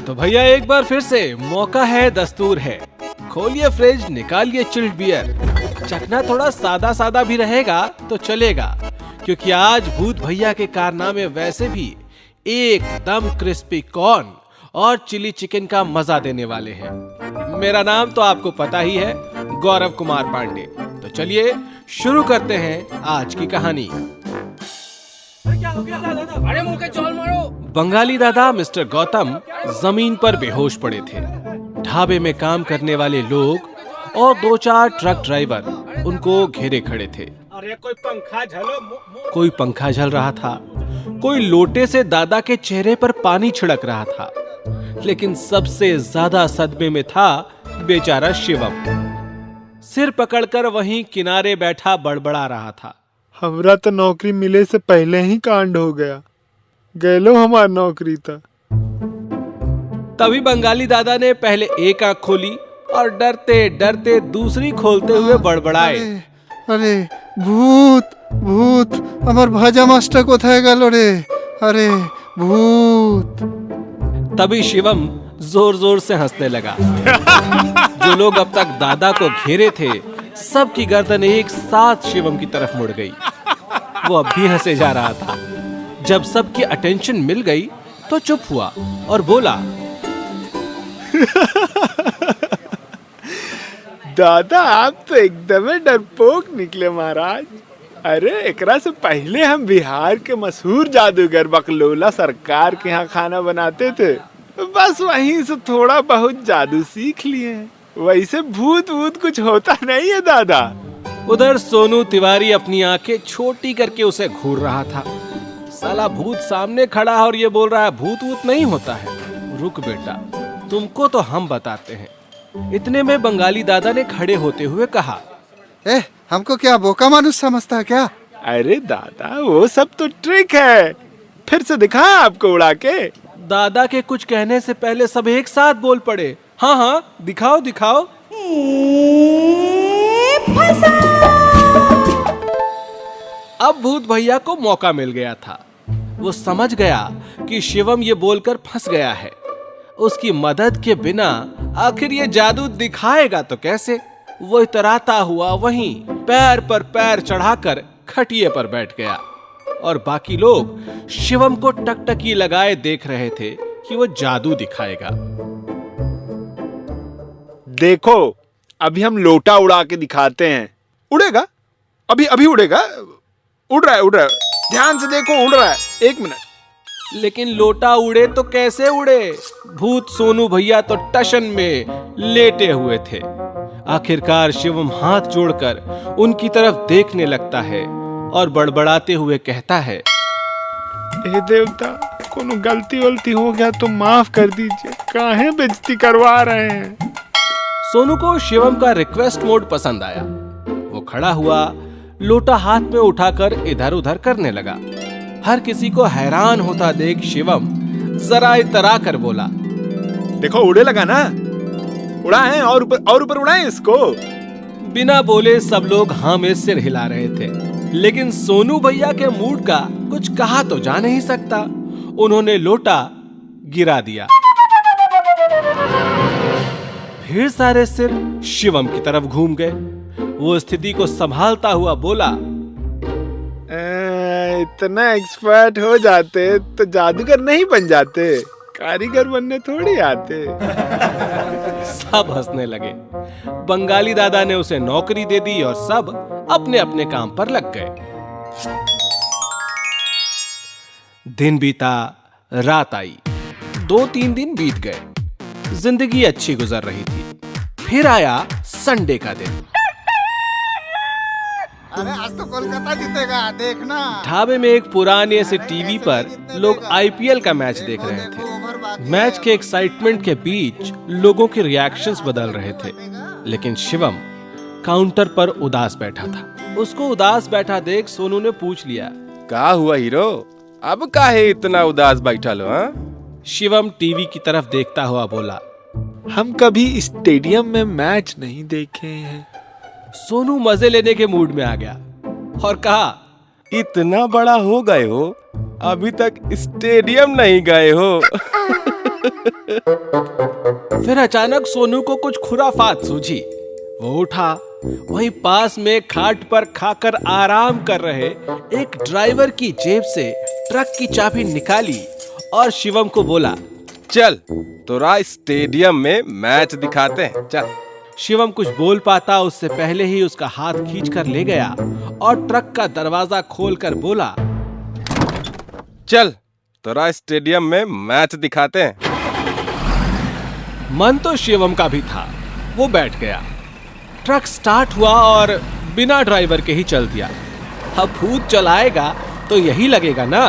तो भैया एक बार फिर से मौका है, दस्तूर है। खोलिए फ्रिज, निकालिए चिल्ड बियर। चखना थोड़ा सादा सादा भी रहेगा तो चलेगा, क्योंकि आज भूत भैया के कारनामे वैसे भी एकदम क्रिस्पी कॉर्न और चिली चिकन का मजा देने वाले हैं। मेरा नाम तो आपको पता ही है, गौरव कुमार पांडे। तो चलिए शुरू करते हैं आज की कहानी। क्या हो गया दादा? अरे मुंह के चौल मारो। बंगाली दादा मिस्टर गौतम जमीन पर बेहोश पड़े थे। ढाबे में काम करने वाले लोग और 2-4 ट्रक ड्राइवर उनको घेरे खड़े थे। अरे कोई पंखा झलो। कोई पंखा झल रहा था, कोई लोटे से दादा के चेहरे पर पानी छिड़क रहा था, लेकिन सबसे ज्यादा सदमे में था बेचारा शिवम। सिर पकड़कर वहीं किनारे बैठा बड़बड़ा रहा था। हमरा तो नौकरी मिले से पहले ही कांड हो गया, गैलो हमार नौकरी था। तभी बंगाली दादा ने पहले एक आंख खोली और डरते डरते दूसरी खोलते हुए बड़बड़ाए, अरे भूत भूत, আমার ভাজা মাছটা কোথায় গেল রে? अरे भूत। तभी शिवम जोर जोर से हंसने लगा। जो लोग अब तक दादा को घेरे थे, सबकी गर्दन एक साथ शिवम की तरफ मुड़ गई। वो अब भी हंसे जा रहा था। जब सबकी अटेंशन मिल गई तो चुप हुआ और बोला, दादा आप तो एकदम डरपोक निकले महाराज। अरे एकरा से पहले हम बिहार के मशहूर जादूगर बकलोला सरकार के यहाँ खाना बनाते थे, बस वहीं से थोड़ा बहुत जादू सीख लिए हैं। वैसे भूत भूत कुछ होता नहीं है दादा। उधर सोनू तिवारी अपनी आंखें छोटी करके उसे घूर रहा था। साला भूत सामने खड़ा है और ये बोल रहा है भूत वूत नहीं होता है। रुक बेटा, तुमको तो हम बताते हैं। इतने में बंगाली दादा ने खड़े होते हुए कहा, हमको क्या बोका मानुस समझता है क्या? अरे दादा वो सब तो ट्रिक है, फिर से दिखाएं आपको उड़ा के। दादा के कुछ कहने से पहले सब एक साथ बोल पड़े, हाँ हाँ दिखाओ दिखाओ। अब भूत भैया को मौका मिल गया था। वो समझ गया कि शिवम ये बोलकर फंस गया है। उसकी मदद के बिना आखिर ये जादू दिखाएगा तो कैसे। वो इतराता हुआ वहीं पैर पर पैर चढ़ाकर खटिए पर बैठ गया और बाकी लोग शिवम को टकटकी लगाए देख रहे थे कि वो जादू दिखाएगा। देखो अभी हम लोटा उड़ा के दिखाते हैं। उड़ेगा, अभी अभी उड़ेगा। उड़ रहा है, ध्यान से देखो उड़ रहा है। 1 मिनट। लेकिन लोटा उड़े तो कैसे उड़े? भूत सोनू भैया तो टशन में लेटे हुए थे। आखिरकार शिवम हाथ जोड़कर उनकी तरफ देखने लगता है और बड़बड़ाते हुए कहता है, हे देवता, कोनो गलती वलती हो गया तो माफ कर दीजिए, काहे बेइज्जती करवा रहे हैं। सोनू को शिवम का रिक्वेस्ट मोड पसंद आया। वो खड़ा हुआ, लोटा हाथ में उठाकर इधर उधर करने लगा। हर किसी को हैरान होता देख शिवम जरा इतरा कर बोला, देखो उड़े लगा ना, उड़ाएं और ऊपर उड़ाएं इसको। बिना बोले सब लोग हाँ में सिर हिला रहे थे, लेकिन सोनू भैया के मूड का कुछ कहा तो जा नहीं सकता। उन्होंने लोटा गिरा दिया। फिर सारे सिर शिवम की तरफ घूम गए। वो स्थिति को संभालता हुआ बोला, इतना एक्सपर्ट हो जाते तो जादूगर नहीं बन जाते, कारीगर बनने थोड़ी आते। सब हंसने लगे। बंगाली दादा ने उसे नौकरी दे दी और सब अपने अपने काम पर लग गए। दिन बीता, रात आई। 2-3 दिन बीत गए। जिंदगी अच्छी गुजर रही थी। फिर आया संडे का दिन। अरे आज तो कोलकाता जीतेगा, देखना। ढाबे में एक पुराने से टीवी पर लोग आईपीएल का मैच देख रहे थे। मैच के एक्साइटमेंट के बीच लोगों के रिएक्शंस बदल रहे थे, लेकिन शिवम काउंटर पर उदास बैठा था। उसको उदास बैठा देख सोनू ने पूछ लिया, का हुआ हीरो, अब काहे इतना उदास बैठल हो? शिवम टीवी की तरफ देखता हुआ बोला, हम कभी स्टेडियम में मैच नहीं देखे हैं। सोनू मजे लेने के मूड में आ गया और कहा, इतना बड़ा हो गए हो, अभी तक स्टेडियम नहीं गए हो। फिर अचानक सोनू को कुछ खुराफात सूझी। वो उठा, वहीं पास में खाट पर खाकर आराम कर रहे एक ड्राइवर की जेब से ट्रक की चाबी निकाली और शिवम को बोला, चल तोरा स्टेडियम में मैच दिखाते हैं, चल। शिवम कुछ बोल पाता उससे पहले ही उसका हाथ खींचकर ले गया और ट्रक का दरवाजा खोलकर बोला, चल तोरा स्टेडियम में मैच दिखाते हैं। मन तो शिवम का भी था, वो बैठ गया। ट्रक स्टार्ट हुआ और बिना ड्राइवर के ही चल दिया। अब भूत चलाएगा तो यही लगेगा ना।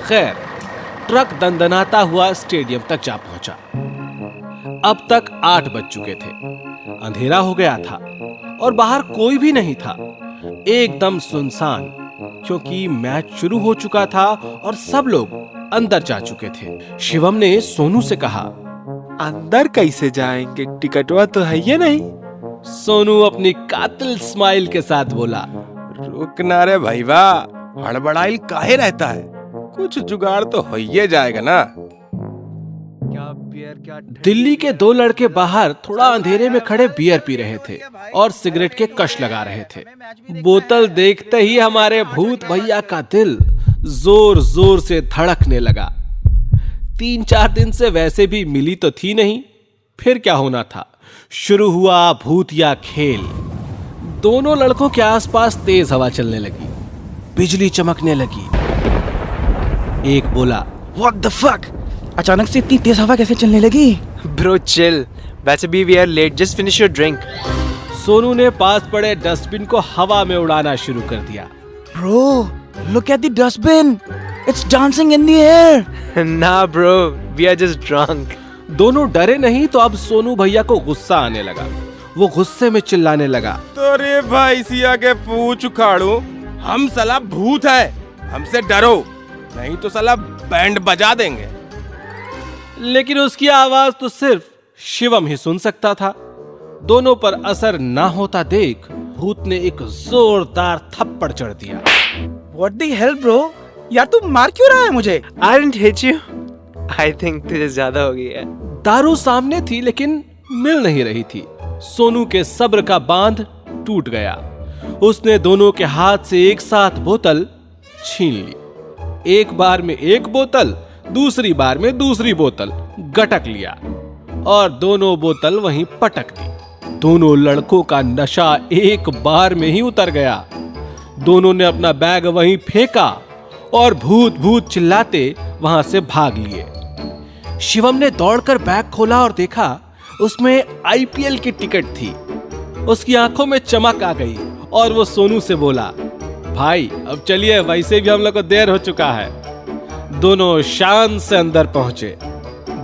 खैर, ट्रक दंदनाता हुआ स्टेडियम तक जा पहुंचा। अब तक 8 बज चुके थे। अंधेरा हो गया था और बाहर कोई भी नहीं था, एकदम सुनसान, क्योंकि मैच शुरू हो चुका था और सब लोग अंदर जा चुके थे। शिवम ने सोनू से कहा, अंदर कैसे जाएंगे, टिकटवा तो है ये नहीं। सोनू अपनी कातिल स्माइल के साथ बोला, रुक ना रे भईवा, हड़बड़ाइल काहे रहता है, कुछ जुगाड़ तो हो ही जाएगा ना। दिल्ली के 2 लड़के बाहर थोड़ा अंधेरे में खड़े बियर पी रहे थे और सिगरेट के कश लगा रहे थे। बोतल देखते ही हमारे भूत भैया का दिल जोर जोर से धड़कने लगा। 3-4 दिन से वैसे भी मिली तो थी नहीं, फिर क्या होना था। शुरू हुआ भूतिया खेल। दोनों लड़कों के आसपास तेज हवा चलने लगी, बिजली चमकने लगी। एक बोला, What the fuck? अचानक से इतनी तेज हवा कैसे चलने लगी? Bro, chill. वैसे भी we are late. Just finish your drink. Sonu ने पास पड़े डस्टबिन को हवा में उड़ाना शुरू कर दिया। Bro, look at the dustbin. It's dancing in the air. Nah, bro. We are just drunk. दोनों डरे नहीं तो अब सोनू भैया को गुस्सा आने लगा। वो गुस्से में चिल्लाने लगा, तो रे भाई सिया के पूछ उखाड़ू, हम साला भूत है, हमसे डरो, नहीं तो साला बैंड बजा देंगे। लेकिन उसकी आवाज तो सिर्फ शिवम ही सुन सकता था। दोनों पर असर ना होता देख भूत ने एक जोरदार थप्पड़ चढ़ दिया। What the hell, bro? यार तू मार क्यों रहा है मुझे? I didn't hit you. I think तुझे ज्यादा हो गई है। दारू सामने थी लेकिन मिल नहीं रही थी। सोनू के सब्र का बांध टूट गया। उसने दोनों के हाथ से एक साथ बोतल छीन ली। एक बार में एक बोतल, दूसरी बार में दूसरी बोतल गटक लिया और दोनों बोतल वहीं पटक दी। दोनों लड़कों का नशा एक बार में ही उतर गया। दोनों ने अपना बैग वहीं फेंका और भूत भूत चिल्लाते वहां से भाग लिए। शिवम ने दौड़कर बैग खोला और देखा उसमें आईपीएल की टिकट थी। उसकी आंखों में चमक आ गई और वो सोनू से बोला, भाई अब चलिए, वैसे भी हम लोग को देर हो चुका है। दोनों शान से अंदर पहुंचे।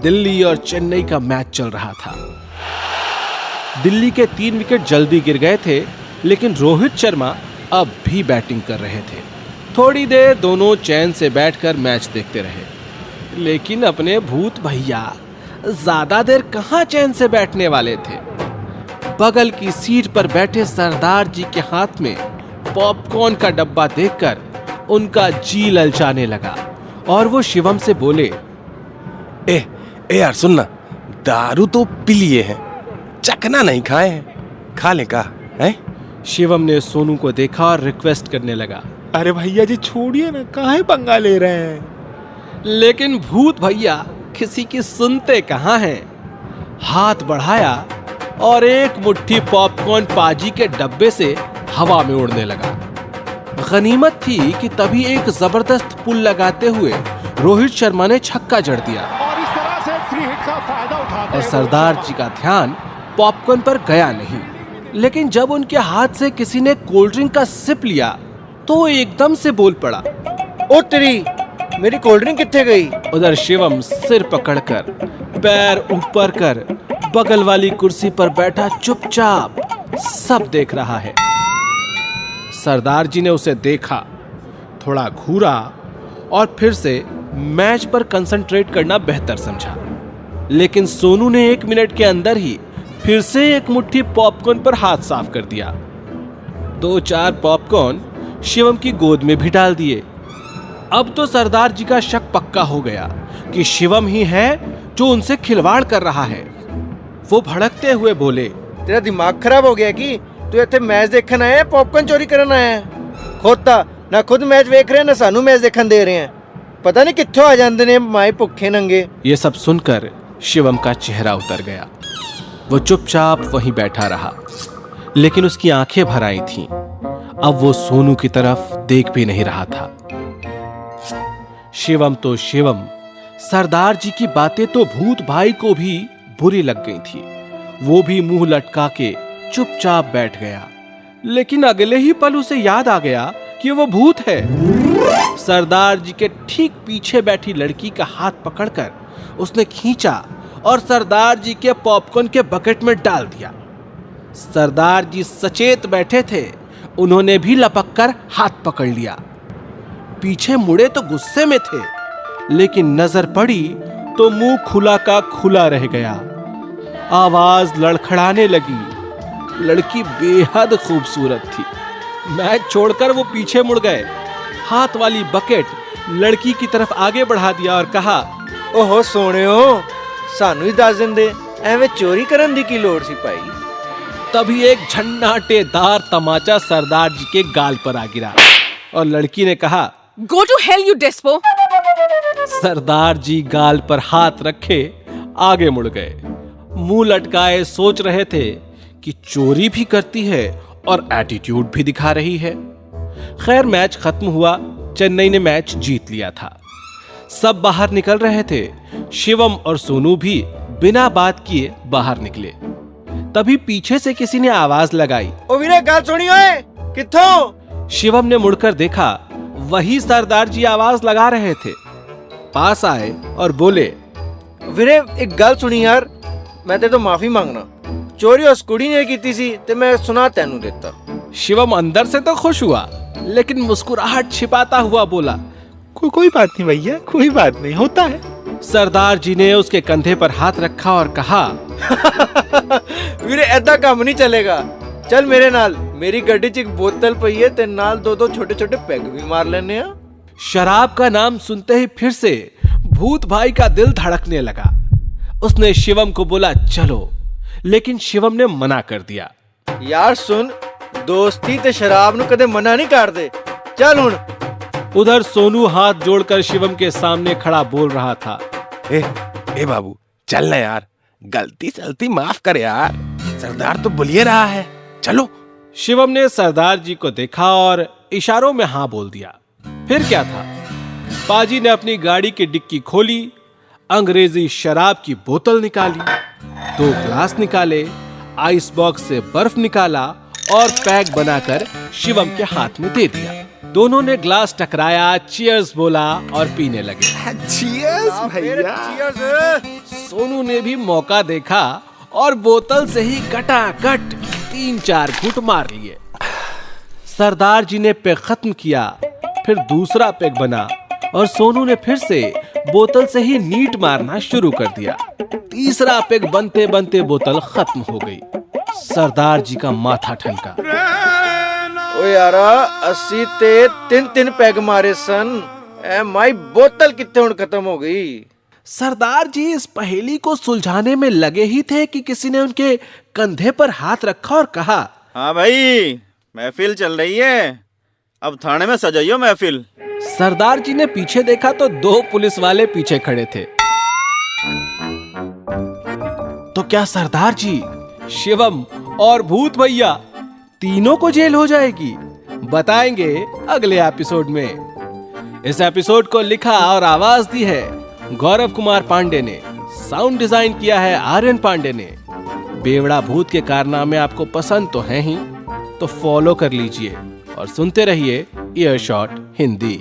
दिल्ली और चेन्नई का मैच चल रहा था। दिल्ली के 3 विकेट जल्दी गिर गए थे, लेकिन रोहित शर्मा अब भी बैटिंग कर रहे थे। थोड़ी देर दोनों चैन से बैठकर मैच देखते रहे, लेकिन अपने भूत भैया ज्यादा देर कहां चैन से बैठने वाले थे। बगल की सीट पर बैठे सरदार जी के हाथ में पॉपकॉर्न का डब्बा देखकर उनका जी ललचाने लगा और वो शिवम से बोले, ए यार सुनना, दारू तो पी लिए हैं, चखना नहीं खाए हैं, खा ले का है? शिवम ने सोनू को देखा और रिक्वेस्ट करने लगा, अरे भैया जी छोड़िए ना, काहे पंगा ले रहे हैं। लेकिन भूत भैया किसी की सुनते कहां हैं। हाथ बढ़ाया और एक मुट्ठी पॉपकॉर्न पाजी के डब्बे से हवा में उड़ने लगा। गनीमत थी कि तभी एक जबरदस्त पुल लगाते हुए रोहित शर्मा ने छक्का जड़ दिया और इस तरह से फ्री हिट का फायदा उठाते और सरदार जी का ध्यान पॉपकॉर्न पर गया नहीं। लेकिन जब उनके हाथ से किसी ने कोल्ड ड्रिंक का सिप लिया तो वो एकदम से बोल पड़ा, ओ तेरी, मेरी कोल्ड ड्रिंक कितने गई? उधर शिवम सिर पकड़कर पैर ऊपर कर बगल वाली कुर्सी पर बैठा चुपचाप सब देख रहा है। सरदार जी ने उसे देखा, थोड़ा घूरा और फिर से मैच पर कंसंट्रेट करना बेहतर समझा। लेकिन सोनू ने 1 मिनट के अंदर ही फिर से एक मुट्ठी पॉपकॉर्न पर हाथ साफ कर दिया। 2-4 पॉपकॉर्न शिवम की गोद में भी डाल दिए। अब तो सरदार जी का शक पक्का हो गया कि शिवम ही है जो उनसे खिलवाड़ कर रहा है। वो भड़कते हुए बोले, तेरा दिमाग खराब हो गया कि तू इत्थे मैच देखन आया है, पॉपकॉर्न चोरी करन आया है? खोता ना खुद मैच वेख रहे हैं ना सानू मैच देखन दे रहे हैं। पता नहीं कित्थों आ जांदे ने माए भुखे नंगे। ये सब सुनकर शिवम का चेहरा उतर गया। वो चुपचाप वहीं बैठा रहा, लेकिन उसकी आंखें भर आई थीं। अब वो सोनू की तरफ देख भी नहीं रहा था। शिवम तो शिवम, सरदार जी की बातें तो भूत भाई को भी बुरी लग गई थी। वो भी मुंह लटका के चुपचाप बैठ गया। लेकिन अगले ही पल उसे याद आ गया कि वो भूत है। सरदार जी के ठीक पीछे बैठी लड़की का हाथ पकड़कर उसने खींचा और सरदार जी के पॉपकॉर्न के बकेट में डाल दिया। सरदार जी सचेत बैठे थे, उन्होंने भी लपक कर हाथ पकड़ लिया। पीछे मुड़े तो गुस्से में थे, लेकिन नजर पड़ी तो मुंह खुला का खुला रह गया। आवाज लड़खड़ाने लगी। लड़की बेहद खूबसूरत थी। मैच छोड़कर वो पीछे मुड़ गए। हाथ वाली बकेट लड़की की तरफ आगे बढ़ा दिया और कहा, ओहो सोनियो, सानू ही दस दिंदे, एवें चोरी करन दी की लोड़ सी पाई। तभी एक झन्नाटेदार तमाचा सरदार जी के गाल पर आ गिरा और लड़की ने कहा, Go to hell, you despo! सरदार जी गाल पर हाथ रखे आगे मुड़ गए। मुंह लटकाए सोच रहे थे कि चोरी भी करती है और एटीट्यूड भी दिखा रही है। खैर मैच खत्म हुआ। चेन्नई ने मैच जीत लिया था। सब बाहर निकल रहे थे। शिवम और सोनू भी बिना बात किए बाहर निकले। तभी पीछे से किसी ने आवाज लगाई, ओ वीरे गल सुनी ओए, कित्थों? शिवम ने मुड़कर देखा, वही सरदार जी आवाज लगा रहे थे। पास आए और बोले, वीरे एक गल सुनी यार, मैं तेरे तो माफी मांगना। चोरी उस कुड़ी ने कीती सी ते मैं सुना तेनू देता। शिवम अंदर से तो खुश हुआ, लेकिन मुस्कुराहट छिपाता हुआ बोला, कोई बात नहीं भैया, कोई बात नहीं, होता है। सरदार जी ने उसके कंधे पर हाथ रखा और कहा, वीरे ऐदा काम नहीं चलेगा। चल मेरे नाल, मेरी गड्डी च एक बोतल पई है, ते नाल दो छोटे छोटे पैग भी मार लेने आ। शराब का नाम सुनते ही फिर से भूत भाई का दिल धड़कने लगा। उसने शिवम को बोला चलो, लेकिन शिवम ने मना कर दिया। यार सुन, दोस्ती ते शराब नु कदे मना नहीं कर दे। चल हुन। उधर सोनू हाथ जोड़कर शिवम के सामने खड़ा बोल रहा था, ए बाबू चल ना यार, गलती सलती माफ कर यार, सरदार तो बुलिए रहा है, चलो। शिवम ने सरदार जी को देखा और इशारों में हाँ बोल दिया। फिर क्या था, पाजी ने अपनी गाड़ी की डिक्की खोली, अंग्रेजी शराब की बोतल निकाली, 2 ग्लास निकाले, आइस बॉक्स से बर्फ निकाला और पैक बनाकर शिवम के हाथ में दे दिया। दोनों ने ग्लास टकराया, चीयर्स बोला और पीने लगे। चीयर्स भैया। सोनू ने भी मौका देखा और बोतल से ही कटाकट 3-4 घूंट मार लिए। सरदार जी ने पैक खत्म किया, फिर दूसरा पैक बना और सोनू ने फिर से बोतल से ही नीट मारना शुरू कर दिया। तीसरा पैक बनते बनते बोतल खत्म हो गई। सरदार जी का माथा ठनका। ओ यारा, अस्सी ते 3 पैग मारे सन, ए माई बोतल कितने हुण खत्म हो गई। सरदार जी इस पहेली को सुलझाने में लगे ही थे कि किसी ने उनके कंधे पर हाथ रखा और कहा, हाँ भाई, महफिल चल रही है, अब थाने में सजाइयो महफिल। सरदार जी ने पीछे देखा तो 2 पुलिस वाले पीछे खड़े थे। तो क्या सरदार जी, शिवम और भूत भैया तीनों को जेल हो जाएगी? बताएंगे अगले एपिसोड में। इस एपिसोड को लिखा और आवाज दी है गौरव कुमार पांडे ने, साउंड डिजाइन किया है आर्यन पांडे ने। बेवड़ा भूत के कारनामे आपको पसंद तो हैं ही, तो फॉलो कर लीजिए और सुनते रहिए ईयरशॉट हिंदी।